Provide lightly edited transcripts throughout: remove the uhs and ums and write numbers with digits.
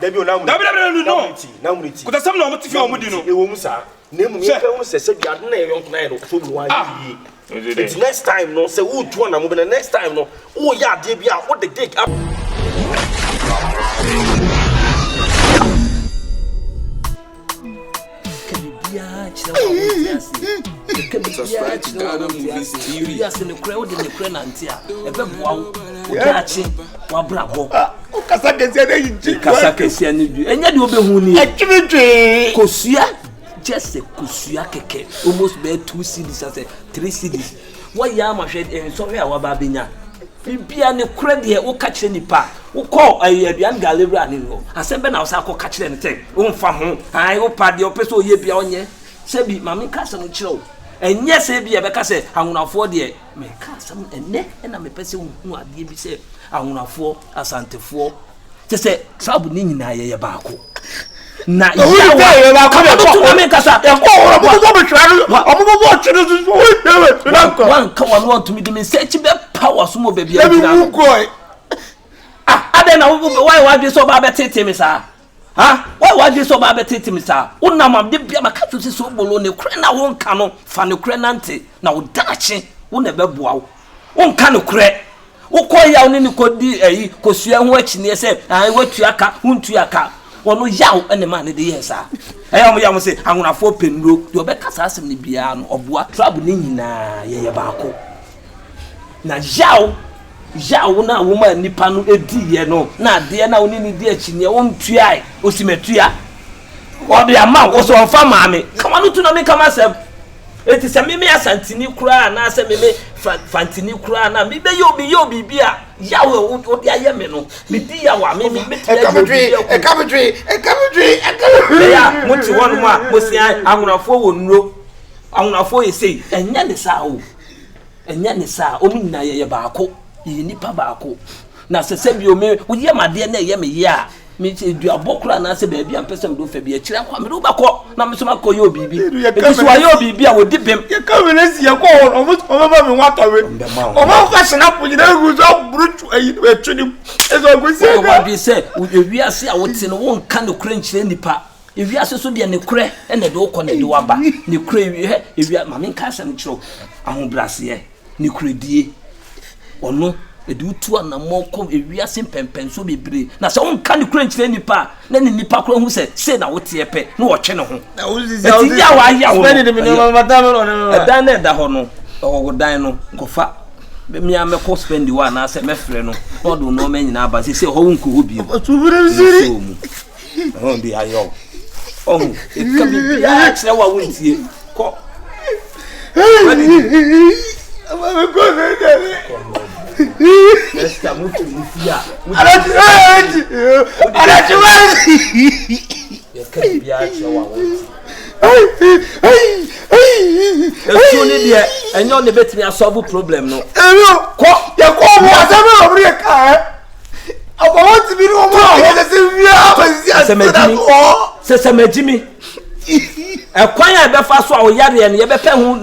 Debi no. Namuriti. Kuta sam na omo tifi omo di no. E wo mu sa. Na mu ye fa mu sese bi ade na e yonko na e no so bi wa yi. It's next time no say who to na mo be next time no. Oh ya ade bi a what the dig up. Subscribe to ghanamoviestv. Yes, in the crowd in the Crenantia. A bebo, catching, or bravo. Kasakesian, and yet you'll be huni. KOSUA, just a KOSUA keke, almost bear 2 CDs as 3 CDs. What yama shed and sorry, our babina. Be an credit or catch any pa. Who call a young gallery and I said, Ben, I was catching anything. Farm, I hope the opposite ye beyond ye. Sebi, Mammy Castle chill. And yes, Sebi, I say, I will afford ye. Me castle and neck, and I'm a person who are dear be said. I will afford a Santa for. To say, Sabunin, I a barco. Now, you come to make us up. One come on, want to meet me, say, power, small baby. I don't know why you so bad at me, sir. Huh? Why you so bad at me, sir? Unama did be a cat to SOBOLO, the crana won't canon, fan of crenante, now dashing, won't never bow. One can of crack. Who call you in the code, KOSUA watching yourself, I watch your car, won't your car. One no yaw and the man in the year, sir. I am say, I'm going to 4 pin rook, your back assassin the piano or what trouble in ye barco. Na yaw na woman nipanu edi ye no na de na oni ni de achi ne won tuai osimetua o de ama wo so onfa maame kama no tu na me kama sem eti se me asantini kura na se me fantini kura na me be yo bibia yaw o de aye me no me di yaw me kabedwe ya muti wonu ma mosia anwonafo wo nro anwonafo ye sei enya ne sa o enya ne sa o mi na ye baako yi nipa baako na sese bi o me wo ye made na ye me ye a me du abokura na se ba bia mpesem do fa bi a kire kwa me do bako na me so mako ye obibi e so aye obibi a wo di bem ye ka we na si ye ko o mo ba me wato we o ma fa snap ni na gu so brutu ayi we twini e so go si o ba bi se wo wi ase a wo te no won ka no kura nkyire nipa e wi ase so de ne kure e na de wo ko na de waba ne kure wi he e wi ma me nka asem kiro ahobrase ye ne kure die ono edu tu anamo kom ewiase pempenso bebre na se won ka ne kura nkyire nipa na ne nipa kura hu se na wote epe na wo twe ne ho na wo ya wa ya wo spend me no madam no dan na da ho no o dan no gofa me am ko spend one na se mefre no no do no me nyina ba se ho nko ho bi o bi ayo o e ka bi ya kire wa wontie ko ama ko se Esta muito fia. Eu quero viajar ao eu need dia, and you bet me a solve problem no. Ko ya ko mo asema obri ka. Aba want bi no mo se majimi. E kwan ya be fa so a wo yare ne ye be pe hu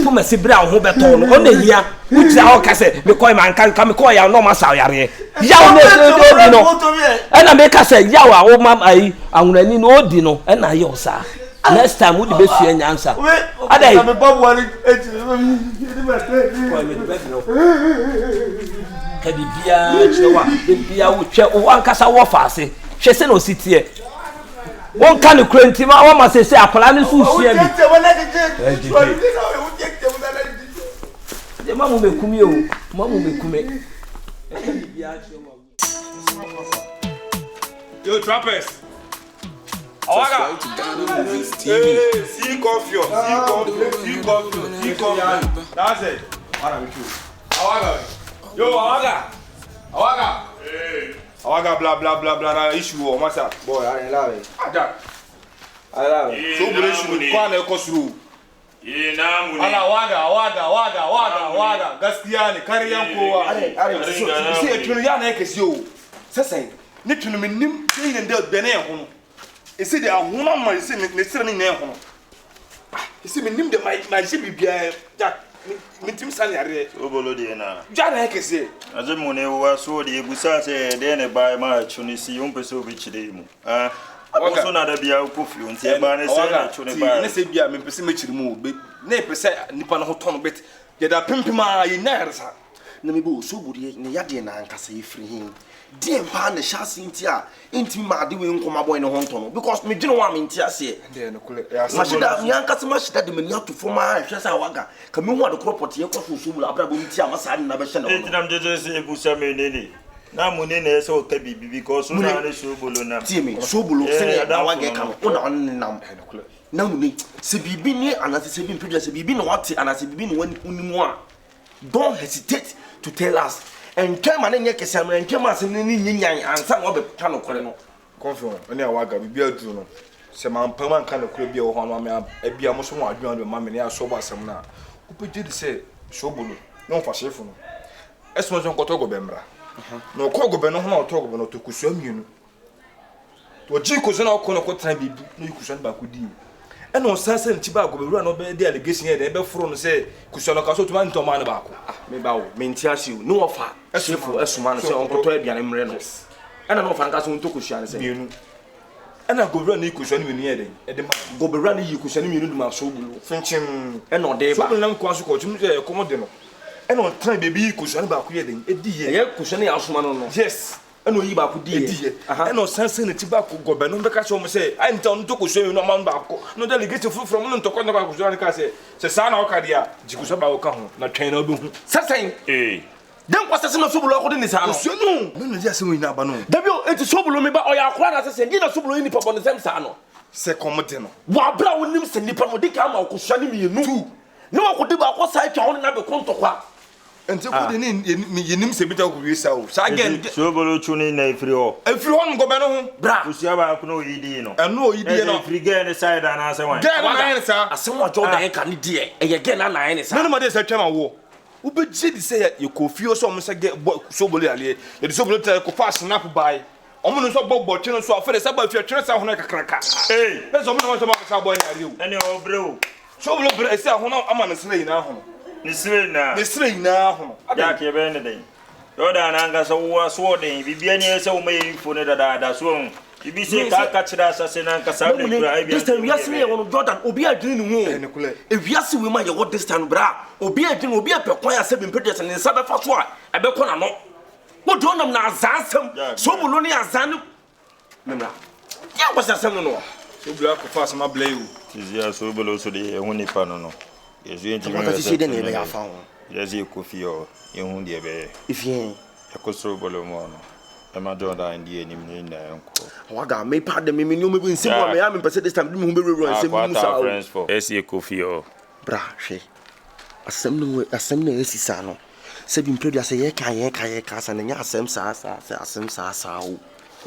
puma sibra ho beto no o na hia wuti a o ka se me koy man kan me koy ya no ma sa yare ya o na no e na me ka se ya wa o mam ai anwurani no odi no e na ye o sa next time wo di be sua nyansa adai me bob wani eti koy me be no ka bibia chewa bibia wo twa o ankasa wo fa ase hwe se na o sitie won kan krenti ma wa ma se akola ni su sia bi je ma mu bekumi o ma mu bekume yo trappers awaga see CONFION that's it ara mi chu awaga yo awaga Awaga blah blah blah blah issue o masa boy I love it ada so buleshu kwa na ekosuru na muni ala awaga gaskiya ne kariyan kowa are so etunu ya na ekesi o sesen ne tunu menim sei ne de bene ho no esi de ahuna ma esi ne sire ne ho no esi menim de ma je bibia ja mintim sani are Sobolo de na. Jana kese. Aje mo ne wa so de busa se de ne ba ma chuni si on pese obi chide mu. Ah. Oso na da bia kofi on tie ba ne se na chuni ba. Ne se bia me pese me chiri mu be. Ne pese nipa no hoton bet. Ye da pimpima ye na resa. Na me bo so buri ne yade na ankasa yefiri hin. Die mpa na shasi ntia intimi ma de we nkoma boy ne honto no because me dwene wa me ntia se De no kule ya ma shida me ankasa ma shida de me nya to foma ahwe sa waga ka me hu ade kropot ye kwaso so mu abra bo ntia ma sa na be hye na no tinam jeje se busa me nene na mu ne na so ka bibi because na ne sobolo na tie me sobolo se na waga ka no na on nam na mu ni se bibi ni anase se bibi produce se bibi no wate anase bibi no unimu a don't hesitate to tell us and came and nyɛ kese am and came as ni nyanyan ansa na obɛka no kore no confion oni awaga bibi adu no se man pama nka no kore bia wo ho ma bia mo so mo adwuma do ma me ne aso bo asem na kupegye de se sobolo no fa shifo no eso so nkoto gobe mra no ko gobe no ho na oto gobe no to kusua mienu to ji kusua na okọ no kotra bibi no kusua ba ko di ena o sanse nti ba gobe wura no be de allegation e de be foro no se kusua no ka so tuma ntoma na ba ko me ba wo me ntia siu no ofa shifo esuma no se onkoto aduane mre no ena no ofa nka so nto kusua no se mienu ena gobe wura no kusua no mienu e de ma gobe wura no yi kusua no mienu duma sobolo finchim ena o de ba sobolo nam kwa so ko tum je komode no ena o try baby kusua no ba ko ye de edi ye kusua no ya asuma no no yes eno yi ba ko die eno sanse na ti ba ko gobe no be ka so mo say ai nta on to ko so no man ba ko no delegate from no to ko no ba ko so na ka say se sa na o ka dia ji ko so ba o ka ho na twen na obi hu sasen den kwa sese na sobolo ko de ni sa no so no no dia se wo ina ba no dabio eti sobolo me ba o ya akora na sese ndi na sobolo ni papa no sem sa no se komode no wa bra wonim se nipa no de ka ma ko so ni mienu no wa ko de ba ko sa twa ho na be konto kwa enti ko de ni yenim se bita ko wi sa o sa again sobolo chuni na ifri ho no gobe no ho bra busia ba ko no yidi no eno yidi no ifri ge ne side na ase wan ge na na sa asem wa jordan ka ni die eye ge na na ne sa no ma de sa twema wo ubegye di se ye kofio so mo se ge sobolo ale ye di sobolo te ko fa snap by omo no so bobbo twe no so afere sa ba fi twe sa ho na kakraka be so mo no so ma sa boy na ale o ene o breo sobolo bre se ho na ama no sele na ho ni sire na ho ya ke be ne den yo da na nga so wo so den bibia ni se wo mai fo ne da so bibi se ka kira asase na nka sa ne kura ai bia this time yasi ye wono jordan obi adwene ni hu ene kule e wiase we ma ye wo this time bra obi adwene obi apekwan ase bi mpedese ne nsa be fa so a e be ko na no wo do nam na azansem sobolo ni azan memra ya kwasa sem no sobolo akfa sama blay o tizia sobolo so de hu ni pa no yesu enti me ka si de ne be ya fa ho yesu kofio hu de be ifie akosobolo mo no e ma jordan ndi enim ni na enko waga me pa de me ni o me nsim wa me ya me pese this time me hu be ruru nsem mu sa o yesu kofio bra hwe asem no esisa no se bi mpredu ase ye ka sa na nya asem sa o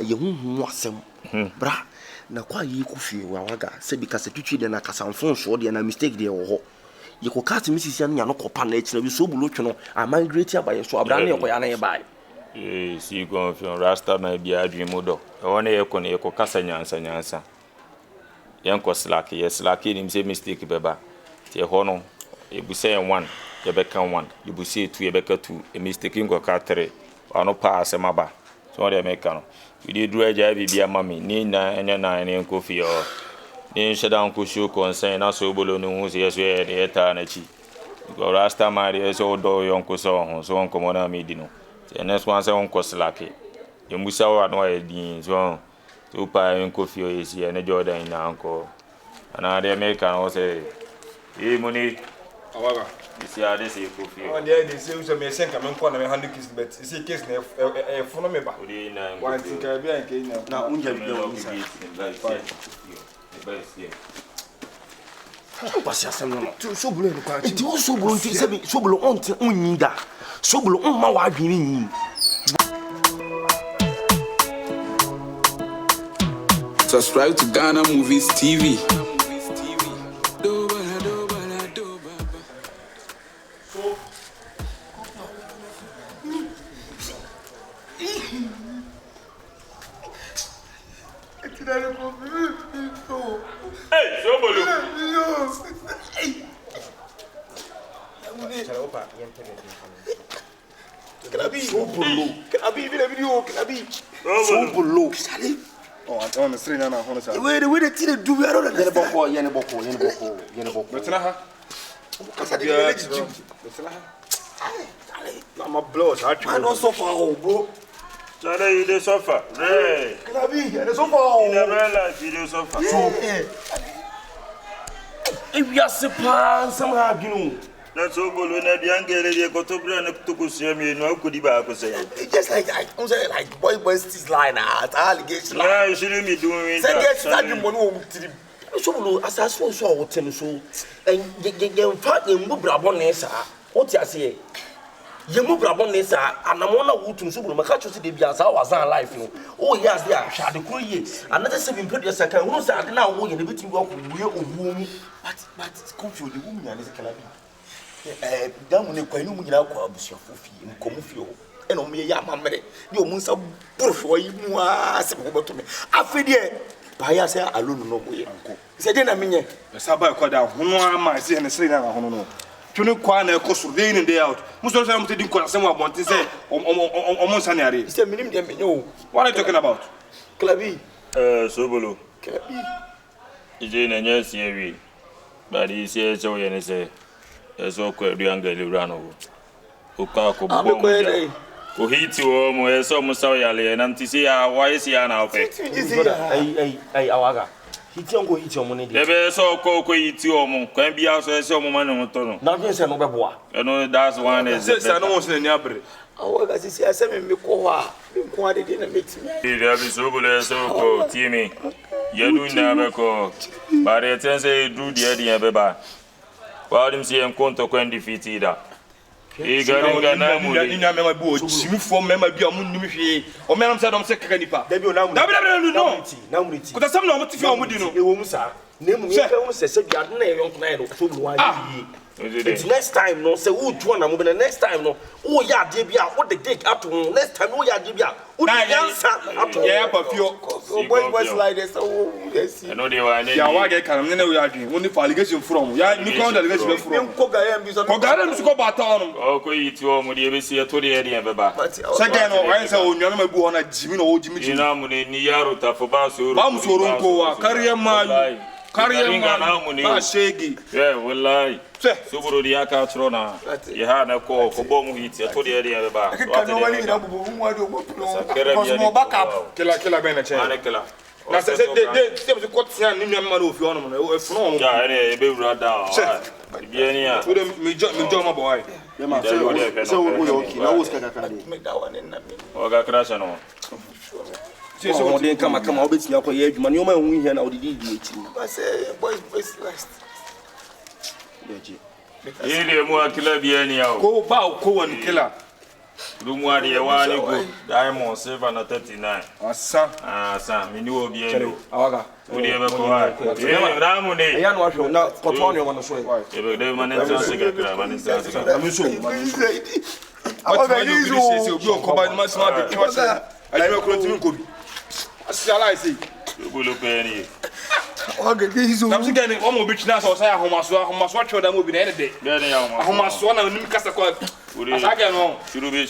ye hu asem bra na kwa yi ku fie wa waga se bi ka se twitwi de na kasamfon so de na mistake de wo ho ye ko kat misisi anya no kopa na ekira bi so bulo twe no amangreti abaye so abra na ye ko ya na ye bai si CONFION rasta na bi adwi mu do e wona ye ko ne ye ko kasa nyansa yen ko slack ni se mistake beba te ho no e bu say 1 ye be kan 1 ye bu say 2 ye be ka 2 e mistake ngo ka 3 ono pa asema ba so de make no we dey do aja bibia mami ni na enya na ne kofio ni sheda nko show concern na so bolo no hu se yeso ye de ta na chi go rasta mari so do yonko so ho so onko mo na mi di no the next one say onko slake ye musa wa no ye din so to pa kofio yesi e na jordan na anko ana de make no say e money awaga isi ade se kofio on dey say so me senka me nko na me handle kiss bet isi case na e fono me ba odi na one thing ka bia nke na unja bi o nsa pasi asem no to sobolo en kwa chi ti o sobolo nti se bi sobolo on ti unyi da sobolo on ma wa adwene nyi Subscribe to Ghana Movies TV. Hey, Sobolo. Can I be Sobolo? Can I be even a video? Can I be Sobolo? Oh, I want to say now. Where the tea do we are on the boko, Yenaboko. But now, I'm a blow. I don't suffer, bro. Charlie, you suffer. Hey, can I be? And so far, you never realize you suffer. If you are surprised, somehow, you know. That's all. When the young girl is got to bring up to go see me, no could be back. Just like I'm saying, like boy, still line at allegation. Yeah, you shouldn't be doing that. Say, get money to the so as I saw what ten so, and you fact, you move Brabonesa. What you say? You move Brabonesa, and I'm one of Wutum Subu, Macacho to the Bias, I was on life. Oh, yes, they are shot the courier. Another 7 pretty second, who said now, we in the meeting walk with real womb, but it's confused the woman and it's a calabi. Down when you quite know me now, Abusiafufi, and Comufio, and on me, Yamamere, your moons are proof for you, to me. I feel Paya say alone no way. Say then I mean, Saba Quada, Ohemaa, see and say now, no. Tunu Kwana Kosu, day in and day out. Most of the time, didn't call someone want to say, Monsanari. It's a minimum, no. What are you talking about? Clavi, Sobolo. Clavi. It's in a new series, but he says so, and say, so quite young girl ran over. Ukako, who hit you almost almost so yally, and to see why is he now? Hey, Awaga. He can't go eat your money. Never saw Coco eat you almost, can be also a so man on Tono. Nothing said no boy. I know that's one is I don't want to say, Awaga, see, I said, Mikoa, Mikoa didn't make me. There be so good so Timmy. You do never call, but it turns a do the idea, Beba. While him see him conto when defeated. He got in Ghana, for member be a moon, or Madam said, I'm sick, Canipa. There be no, could I some know what you know? You won't say, name me, says, it's next time, no, say, who to one, I'm moving the next time, no. Oh, yeah, Debia, what the dick up to next time, oh, yeah, Debia. Yeah, but your boys like this, oh, yes. I know they were, yeah, why I can't know we are doing only for allegation from. Yeah, you can't allegation from Koga, go back on. Oh, go eat your Modebesia to the area, Baba. Second, I say, oh, you're not going to Jimmy or Jimmy Niaruta for Basu, Bamsurunko, carry a man. Carry a shaggy. Yeah, will lie. Suburu the Akatrona. You had a call for bomb hits, I told the area about. I can't know any backup. Killer Benachella. Now, they have to cut San in your man of your own. From be right down. Bien, my boy. So we okay. I was going to make that one in. Oga Crashano. So they come out with your money. You here now. I say, boys, last. Ile mwa kila bieni yao. Go bow, go and killer. Rumwa de wani go. Diamond silver na 39. Asa, miniwo bieni. Awaga. Udi ebe kwa. Ramu ne. Ayano washo na kotonyo wana shoe. Ebe de manenza sikakra, manenza sikakra. Amuso. Awaga hizo obi okoba ni masima be kiwasa. Ayo ko timi ko bi. Asiala isi. Bulu peni. Awaga hizo. Namsi gani o mo bi china so say ahomaso choda mo bi na ene de. Bene ya ahomaso na nim kasa kwa. Asage no. Shurube.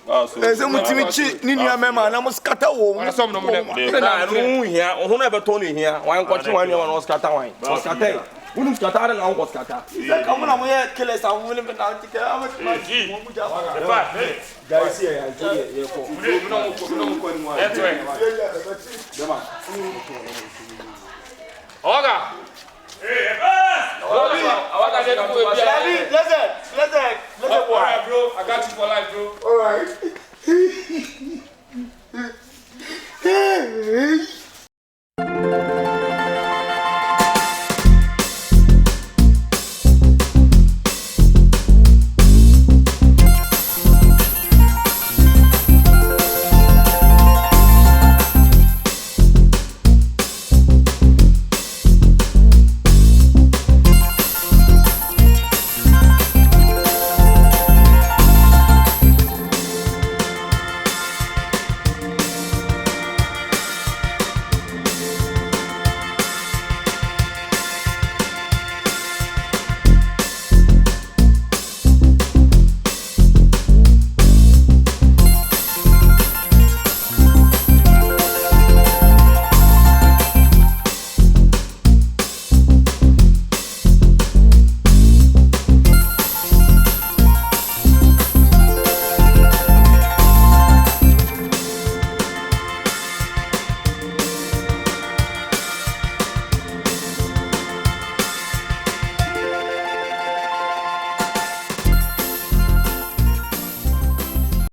Aso. Eze mutimi chi ni nua mema na mo skata wo. Ana som no mo dem. Na no hia, o hono e beto no hia. Wan kwachi wan nua no skata wan. O skata. Wunu skata na on ko skata. Ze kamu na mo ye kele sa mo ne be na tike amati ma. Mo mu ja wa. Guys here, I tell you, ye ko. No ko ni wa. Etwe. Dema. Oga. Awaga de ko e bia. Let's all right, bro. I got you for life, bro. All right.